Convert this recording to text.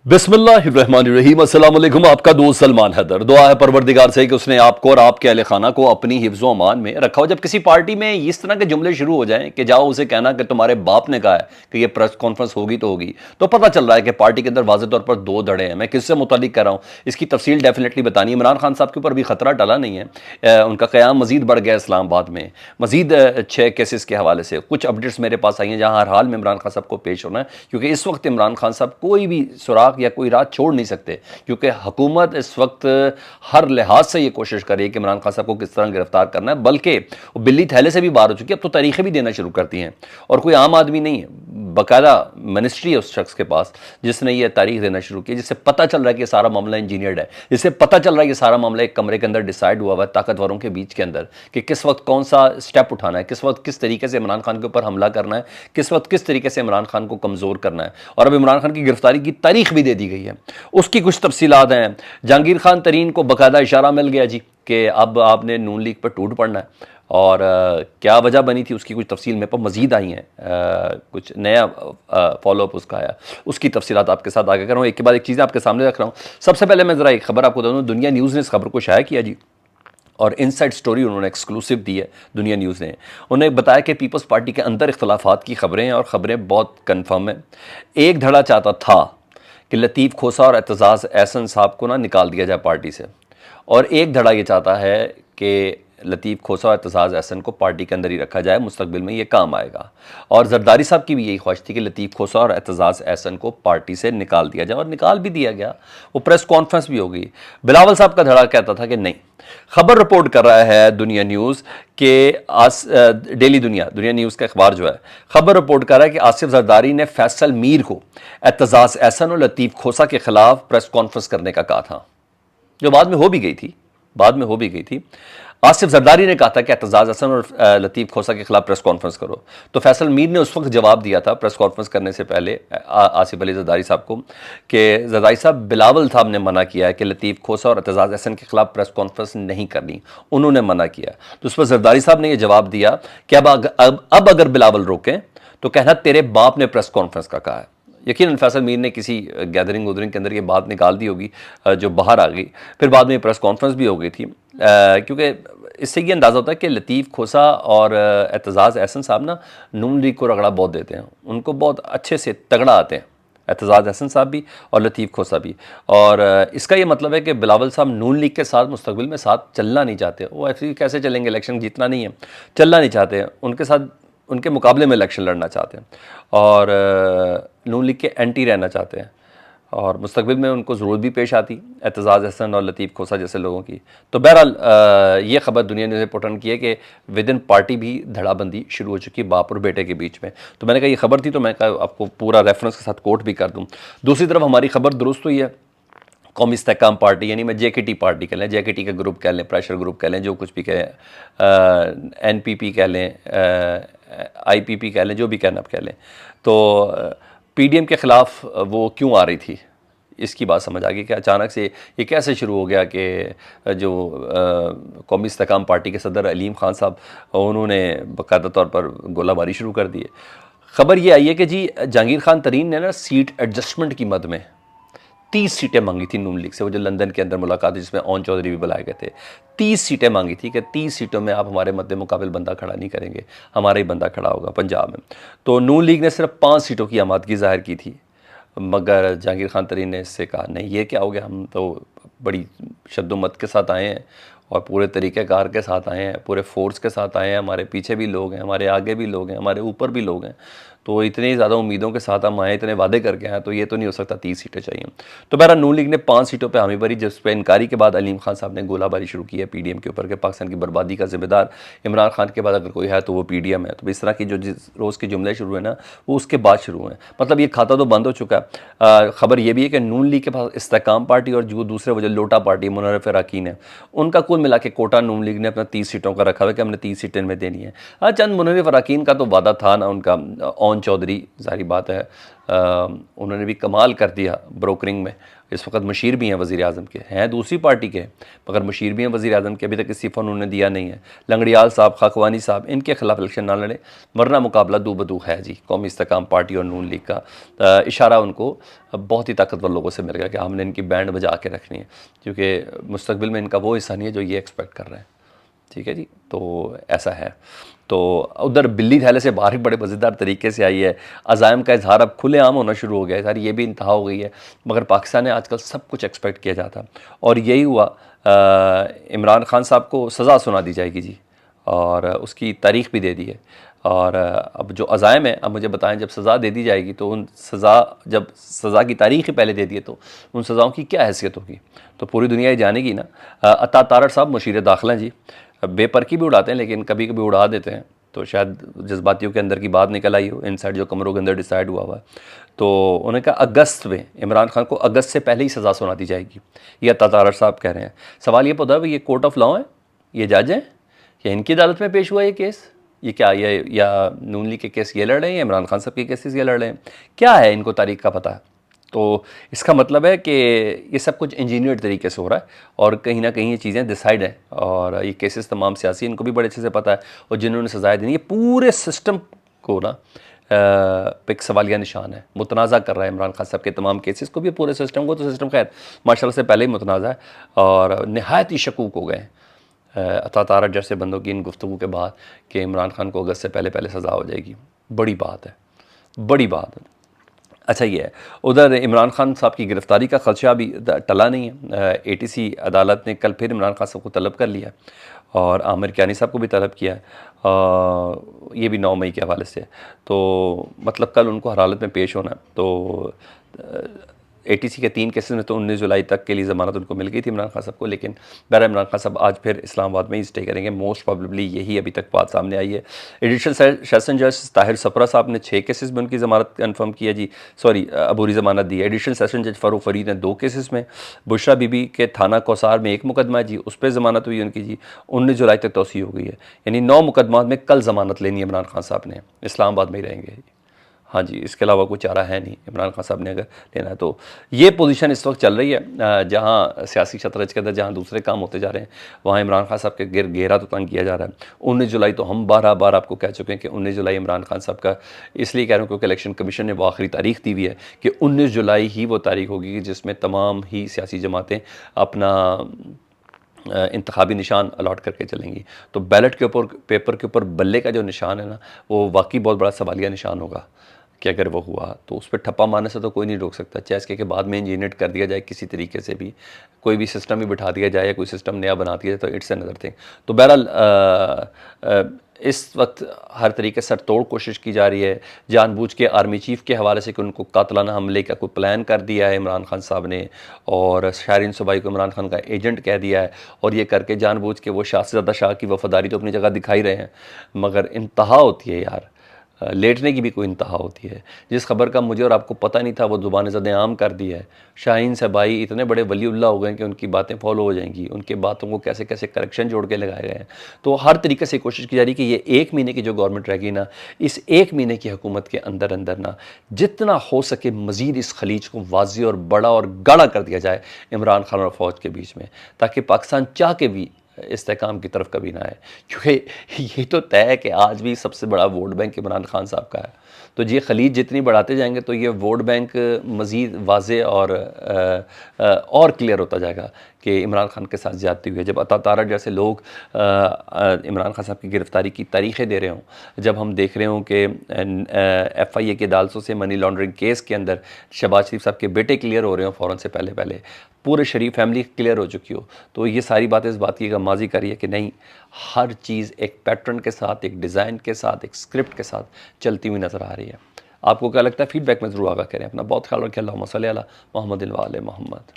बिस्मिल्लाहिर्रहमानिर्रहीम अस्सलाम वालेकुम। आपका दोस्त सलमान हैदर। दुआ है परवरदिगार से कि उसने आपको और आपके अहले खाना को अपनी हिफ्ज़ अमान में रखा हो। जब किसी पार्टी में इस तरह के जुमले शुरू हो जाएं कि जाओ उसे कहना कि तुम्हारे बाप ने कहा है कि ये प्रेस कॉन्फ्रेंस होगी तो होगी, तो पता चल रहा है कि पार्टी के अंदर वाज़ेह तौर पर दो धड़े हैं। मैं किससे मुतालिक कर रहा हूँ इसकी तफसील डेफिनेटली बतानी है। इमरान खान साहब के ऊपर भी खतरा टला नहीं है। उनका क़याम मजीद बढ़ गया इस्लामाबाद में, मजीद 6 केसेस के हवाले से कुछ अपडेट्स मेरे पास आई हैं जहाँ हर हाल में इमरान खान साहब को पेश होना है, क्योंकि इस वक्त इमरान खान साहब कोई भी सुराग या कोई राह छोड़ नहीं सकते, क्योंकि हुकूमत इस वक्त हर लिहाज से ये कोशिश कर रही है कि इमरान खान साहब को किस तरह गिरफ्तार करना है। बल्कि वो बिल्ली थैले से भी बाहर हो चुकी है, अब तो तारीखें भी देना शुरू करती हैं। और कोई आम आदमी नहीं है, बाकायदा मिनिस्ट्री है उस शख्स के पास जिसने ये तारीख देना शुरू की, जिससे पता चल रहा है कि सारा मामला इंजीनियर्ड है, जिससे पता चल रहा है कि सारा मामला एक कमरे के अंदर डिसाइड हुआ हुआ है ताकतवरों के बीच के अंदर कि किस वक्त कौन सा स्टेप उठाना है, किस वक्त किस तरीके से इमरान खान के ऊपर हमला करना है, किस वक्त किस तरीके से इमरान खान को कमज़ोर करना है। और अब इमरान खान की गिरफ्तारी की तारीख भी दे दी गई है, उसकी कुछ तफसीलात हैं। जहांगीर खान तरीन को बाकायदा इशारा मिल गया जी कि अब आपने नून लीग पर टूट पड़ना है। और क्या वजह बनी थी उसकी कुछ तफसील मेरे पर मजीद आई हैं, कुछ नया फॉलोअप उसका आया, उसकी तफसीलात आपके साथ आगे कर रहा हूँ। एक के बाद एक चीज़ें आपके सामने रख रहा हूँ। सबसे पहले मैं ज़रा एक खबर आपको दे दूँ। दुनिया न्यूज़ ने इस खबर को शाया किया जी, और इनसाइड स्टोरी उन्होंने एक्सक्लूसिव दी है दुनिया न्यूज़ ने। उन्हें बताया कि पीपल्स पार्टी के अंदर इख्तलाफात की खबरें हैं और ख़बरें बहुत कन्फर्म हैं। एक धड़ा चाहता था कि लतीफ़ खोसा और एतजाज़ एहसन साहब को ना निकाल दिया जाए पार्टी से, और एक धड़ा ये चाहता है कि लतीफ़ खोसा और एतजाज़ एहसन को पार्टी के अंदर ही रखा जाए, मुस्तकबिल में ये काम आएगा। और जरदारी साहब की भी यही ख्वाहिश थी कि लतीफ़ खोसा और एतजाज़ एहसन को पार्टी से निकाल दिया जाए, और निकाल भी दिया गया। वो प्रेस कॉन्फ्रेंस भी होगी। बिलावल साहब का धड़ा कहता था कि नहीं। खबर रिपोर्ट कर रहा है दुनिया न्यूज़ के डेली दुनिया न्यूज़ का अखबार जो है, खबर रिपोर्ट कर रहा है कि आसिफ जरदारी ने फैसल मीर को एतजाज़ एहसन और लतीफ़ खोसा के खिलाफ प्रेस कॉन्फ्रेंस करने का कहा था, जो बाद में हो भी गई थी। आसिफ जरदारी ने कहा था कि एतजाज़ एहसन और लतीफ़ खोसा के खिलाफ प्रेस कॉन्फ्रेंस करो, तो फैसल मीर ने उस वक्त जवाब दिया था प्रेस कॉन्फ्रेंस करने से पहले आसिफ अली जरदारी साहब को कि जरदारी साहब, बिलावल साहब ने मना किया है कि लतीफ़ खोसा और एतजाज़ एहसन के खिलाफ प्रेस कॉन्फ्रेंस नहीं करनी, उन्होंने मना किया। तो उस पर जरदारी साहब ने यह जवाब दिया कि अब अगर बिलावल रोकें तो कहना तेरे बाप ने प्रेस कॉन्फ्रेंस का कहा है। यकीनन फैसल मीर ने किसी गैदरिंग वैदरिंग के अंदर ये बात निकाल दी होगी जो बाहर आ गई। फिर बाद में प्रेस कॉन्फ्रेंस भी हो गई थी, क्योंकि इससे ये अंदाज़ा होता है कि लतीफ़ खोसा और एतजाज़ एहसन साहब ना नून लीग को रगड़ा बहुत देते हैं, उनको बहुत अच्छे से तगड़ा आते हैं, एतजाज़ एहसन साहब भी और लतीफ़ खोसा भी। और इसका ये मतलब है कि बिलावल साहब नून लीग के साथ मुस्तकबिल में साथ चलना नहीं चाहते। वो ऐसे कैसे चलेंगे, इलेक्शन जीतना नहीं है, चलना नहीं चाहते हैं उनके साथ, उनके मुकाबले में इलेक्शन लड़ना चाहते हैं, और नून लीग के एंटी रहना चाहते हैं, और मुस्तकबिल में उनको ज़रूरत भी पेश आती एतजाज़ एहसन और लतीफ़ खोसा जैसे लोगों की। तो बहरहाल ये खबर दुनिया ने रिपोर्ट की है कि विद इन पार्टी भी धड़ाबंदी शुरू हो चुकी है बाप और बेटे के बीच में। तो मैंने कहा ये खबर थी, तो मैं कहा आपको पूरा रेफरेंस के साथ कोट भी कर दूँ। दूसरी तरफ हमारी खबर दुरुस्त हुई है। कौमी इस्तेहकाम पार्टी, यानी मैं JKT पार्टी कह लें, JKT का ग्रुप कह लें, प्रेशर ग्रुप कह लें, जो कुछ भी कहें, NPP कह लें, IPP कह लें, जो भी कहना आप कह लें, तो PDM के ख़िलाफ़ वो क्यों आ रही थी, इसकी बात समझ आ गई कि अचानक से ये कैसे शुरू हो गया कि जो कौमी इस्तेहकाम पार्टी के सदर अलीम खान साहब, उन्होंने बाकायदा तौर पर गोलाबारी शुरू कर दी है। ख़बर ये आई है कि जी जहांगीर खान तरीन ने ना सीट एडजस्टमेंट की मद में 30 सीटें मांगी थी नून लीग से। वो जो लंदन के अंदर मुलाकात जिसमें ओन चौधरी भी बुलाए गए थे, 30 सीटें मांगी थी कि 30 सीटों में आप हमारे मद्दे मुकाबिल बंदा खड़ा नहीं करेंगे, हमारा ही बंदा खड़ा होगा पंजाब में। तो नून लीग ने सिर्फ 5 सीटों की आमादगी ज़ाहिर की थी, मगर जहांगीर खान तरीन ने इससे कहा नहीं, ये क्या हो गया, हम तो बड़ी शद्दोमत के साथ आए हैं और पूरे तरीक़ेकार के साथ आए हैं, पूरे फोर्स के साथ आए हैं, हमारे पीछे भी लोग हैं, हमारे आगे भी लोग हैं, हमारे ऊपर भी लोग हैं, तो इतनी ज़्यादा उम्मीदों के साथ हम आए, इतने वादे करके आए, तो ये तो नहीं हो सकता 30 सीटें चाहिए। तो बहरहाल नून लीग ने 5 सीटों पे हामी भरी, जिस पर इनकारी के बाद अलीम खान साहब ने गोलाबारी शुरू की है PDM के ऊपर कि पाकिस्तान की बर्बादी का जिम्मेदार इमरान खान के बाद अगर कोई है तो वो PDM है। तो इस तरह की जो जिस रोज़ के जुमले शुरू है ना, वो उसके बाद शुरू हुए। मतलब ये खाता तो बंद हो चुका है। ख़बर ये भी है कि नून लीग के पास इस्तेहकाम पार्टी और जो दूसरे वजह लोटा पार्टी मुनर्रफ अरकान है, उनका कुल मिला के कोटा नून लीग ने अपना 30 सीटों का रखा हुआ कि हमने 30 सीटें में देनी है। हाँ, चंद मुनर्रफ अरकान का तो वादा था ना उनका, ओन चौधरी, सारी बात है, उन्होंने भी कमाल कर दिया ब्रोकरिंग में। इस वक्त मशीर भी हैं वज़ीर आज़म के, हैं दूसरी पार्टी के, मगर मशीर भी हैं वज़ीर आज़म के, अभी तक इस्तीफ़ा उन्होंने दिया नहीं है। लंगड़ियाल साहब, खाकवानी साहब, इनके खिलाफ इलेक्शन ना लड़े, वरना मुकाबला दो बदू है जी। कौमी इस्तेकाम पार्टी और नून लीग का इशारा उनको बहुत ही ताकतवर लोगों से मिल गया कि हमने इनकी बैंड बजा के रखनी है, क्योंकि मुस्तकबिल में इनका वो हिस्सा नहीं है जो ये एक्सपेक्ट कर रहे हैं। ठीक है जी, तो ऐसा है। तो उधर बिल्ली थैले से बाहर बड़े मज़ेदार तरीके से आई है। अज़ाइम का इजहार अब खुलेआम होना शुरू हो गया है, सारी ये भी इंतहा हो गई है। मगर पाकिस्तान ने आजकल सब कुछ एक्सपेक्ट किया जाता, और यही हुआ। इमरान खान साहब को सज़ा सुना दी जाएगी जी, और उसकी तारीख भी दे दी है। और अब जो अज़ाइम है, अब मुझे बताएं, जब सज़ा दे दी जाएगी तो उन जब सज़ा की तारीख ही पहले दे दी है तो उन सज़ाओं की क्या हैसियत होगी, तो पूरी दुनिया ये जानेगी ना। अता तारड़ साहब मुशीर दाखिला जी, बेपरकी भी उड़ाते हैं लेकिन कभी कभी उड़ा देते हैं, तो शायद जज्बातियों के अंदर की बात निकल आई हो, इनसाइड जो कमरों के अंदर डिसाइड हुआ हुआ है। तो उन्होंने कहा अगस्त में इमरान खान को अगस्त से पहले ही सज़ा सुना दी जाएगी, ये अता तारड़ साहब कह रहे हैं। सवाल ये पता है, ये कोर्ट ऑफ लॉ है, ये जज हैं, या इनकी अदालत में पेश हुआ ये केस? ये क्या, ये या नून लीग के केस ये लड़ रहे हैं, या इमरान खान साहब के केसेस ये लड़ रहे हैं? क्या है, इनको तारीख का पता है? तो इसका मतलब है कि ये सब कुछ इंजीनियर्ड तरीके से हो रहा है, और कहीं ना कहीं ये चीज़ें डिसाइड हैं, और ये केसेस तमाम सियासी इनको भी बड़े अच्छे से पता है, और जिन्होंने सजाएं देनी, ये पूरे सिस्टम को ना पे एक सवालिया निशान है। मुतनाज़ा कर रहा है इमरान खान साहब के तमाम केसेस को भी, पूरे सिस्टम को। तो सिस्टम खैर माशाल्लाह से पहले ही मुतनाज़ा है, और नहायत ही शकूक हो गए अता तारड़ जैसे बंदों की इन गुफ्तगू के बाद कि इमरान खान को अगस्त से पहले पहले सज़ा हो जाएगी। बड़ी बात है, बड़ी बात है। अच्छा ये है, उधर इमरान खान साहब की गिरफ़्तारी का ख़दशा अभी टला नहीं है। ATC अदालत ने कल फिर इमरान खान साहब को तलब कर लिया, और आमिर कियानी साहब को भी तलब किया है, ये भी 9 मई के हवाले से। तो मतलब कल उनको हर हालत में पेश होना है। तो ATC के 3 केसेस में तो 19 जुलाई तक के लिए ज़मानत उनको मिल गई थी इमरान खान साहब को, लेकिन बहरहाल इमरान खान साहब आज फिर इस्लामाबाद में ही स्टे करेंगे, मोस्ट प्रॉबेबली यही अभी तक बात सामने आई है। एडिशनल सेशन जज ताहिर सफरा साहब ने 6 केसेस में उनकी ज़मानत कन्फर्म की है जी, सॉरी अबूरी ज़मानत दी है। एडिशनल सेशन जज फ़ारूक फरीद ने 2 केसेस में, बुशरा बीबी के थाना कौसार में 1 मुकदमा है जी, उस पर ज़मानत हुई उनकी जी, 19 जुलाई तक तोसी हो गई है, यानी 9 मुकदमात में कल ज़मानत लेनी है इमरान खान साहब ने, इस्लामाबाद में ही रहेंगे। हाँ जी, इसके अलावा कोई चारा है नहीं इमरान खान साहब ने अगर लेना है तो। ये पोजीशन इस वक्त चल रही है, जहाँ सियासी शतरंज के अंदर जहाँ दूसरे काम होते जा रहे हैं, वहाँ इमरान खान साहब के घेरा तो तंग किया जा रहा है। 19 जुलाई तो हम 12 बार आपको कह चुके हैं कि 19 जुलाई इमरान खान साहब का, इसलिए कह रहा हूँ क्योंकि इलेक्शन कमीशन ने वो आखिरी तारीख दी हुई है कि 19 जुलाई ही वो तारीख होगी जिसमें तमाम ही सियासी जमातें अपना इंतखाबी निशान अलॉट करके चलेंगी। तो बैलेट के ऊपर, पेपर के ऊपर बल्ले का जो निशान है ना, वो वाकई बहुत बड़ा सवालिया निशान होगा कि अगर वो हुआ तो उस पर ठप्पा मारने से तो कोई नहीं रोक सकता, चाहे इसके बाद में इंजीनियर कर दिया जाए किसी तरीके से भी, कोई भी सिस्टम ही बिठा दिया जाए या कोई सिस्टम नया बना दिया जाए, तो इट्स अनदर थिंग। तो बहरहाल इस वक्त हर तरीके से तोड़ कोशिश की जा रही है, जानबूझ के आर्मी चीफ़ के हवाले से कि उनको कातलाना हमले का कोई प्लान कर दिया है इमरान खान साहब ने, और शाहरीन सूबाई को इमरान खान का एजेंट कह दिया है, और ये करके जानबूझ के वो शाहज़ादा शाह की वफादारी तो अपनी जगह दिखाई रहे हैं, मगर इंतहा होती है यार, लेटने की भी कोई इंतहा होती है। जिस खबर का मुझे और आपको पता नहीं था वो ज़ुबान ज़द-ए-आम कर दिया है। शाहीन साहबाई इतने बड़े वलीउल्लाह हो गए कि उनकी बातें फॉलो हो जाएंगी, उनके बातों को कैसे कैसे करेक्शन जोड़ के लगाए गए हैं। तो हर तरीके से कोशिश की जा रही है कि ये 1 महीने की जो गवर्नमेंट रहेगी ना, इस 1 महीने की हुकूमत के अंदर अंदर ना जितना हो सके मज़ीद इस खलीज को वाज़ेह और बड़ा और गाढ़ा कर दिया जाए इमरान खान और फ़ौज के बीच में, ताकि पाकिस्तान चाह के भी इस्तेकाम की तरफ कभी ना आए। क्योंकि ये तो तय है कि आज भी सबसे बड़ा वोट बैंक इमरान खान साहब का है, तो ये खलीज जितनी बढ़ाते जाएंगे तो ये वोट बैंक मज़ीद वाज़े और क्लियर होता जाएगा कि इमरान खान के साथ ज़्यादती हुई है। जब अता तारड़ जैसे लोग इमरान खान साहब की गिरफ़्तारी की तारीखें दे रहे हों, जब हम देख रहे हों कि FIA के अदालतों से मनी लॉन्ड्रिंग केस के अंदर शहबाज शरीफ साहब के बेटे क्लियर हो रहे हों फ़ौरन से पहले पहले, पूरे शरीफ फैमिली क्लियर हो चुकी हो, तो ये सारी बातें इस बात की गमाज़ी करी है कि नहीं, हर चीज़ एक पैटर्न के साथ, एक डिज़ाइन के साथ, एक स्क्रिप्ट के साथ चलती हुई नज़र आ रही है। आपको क्या लगता है? फीडबैक में ज़रूर आगा करें। अपना बहुत ख्याल रखें। अल्लाहुम्मा सल्ली अला मुहम्मदिन व आले मुहम्मद।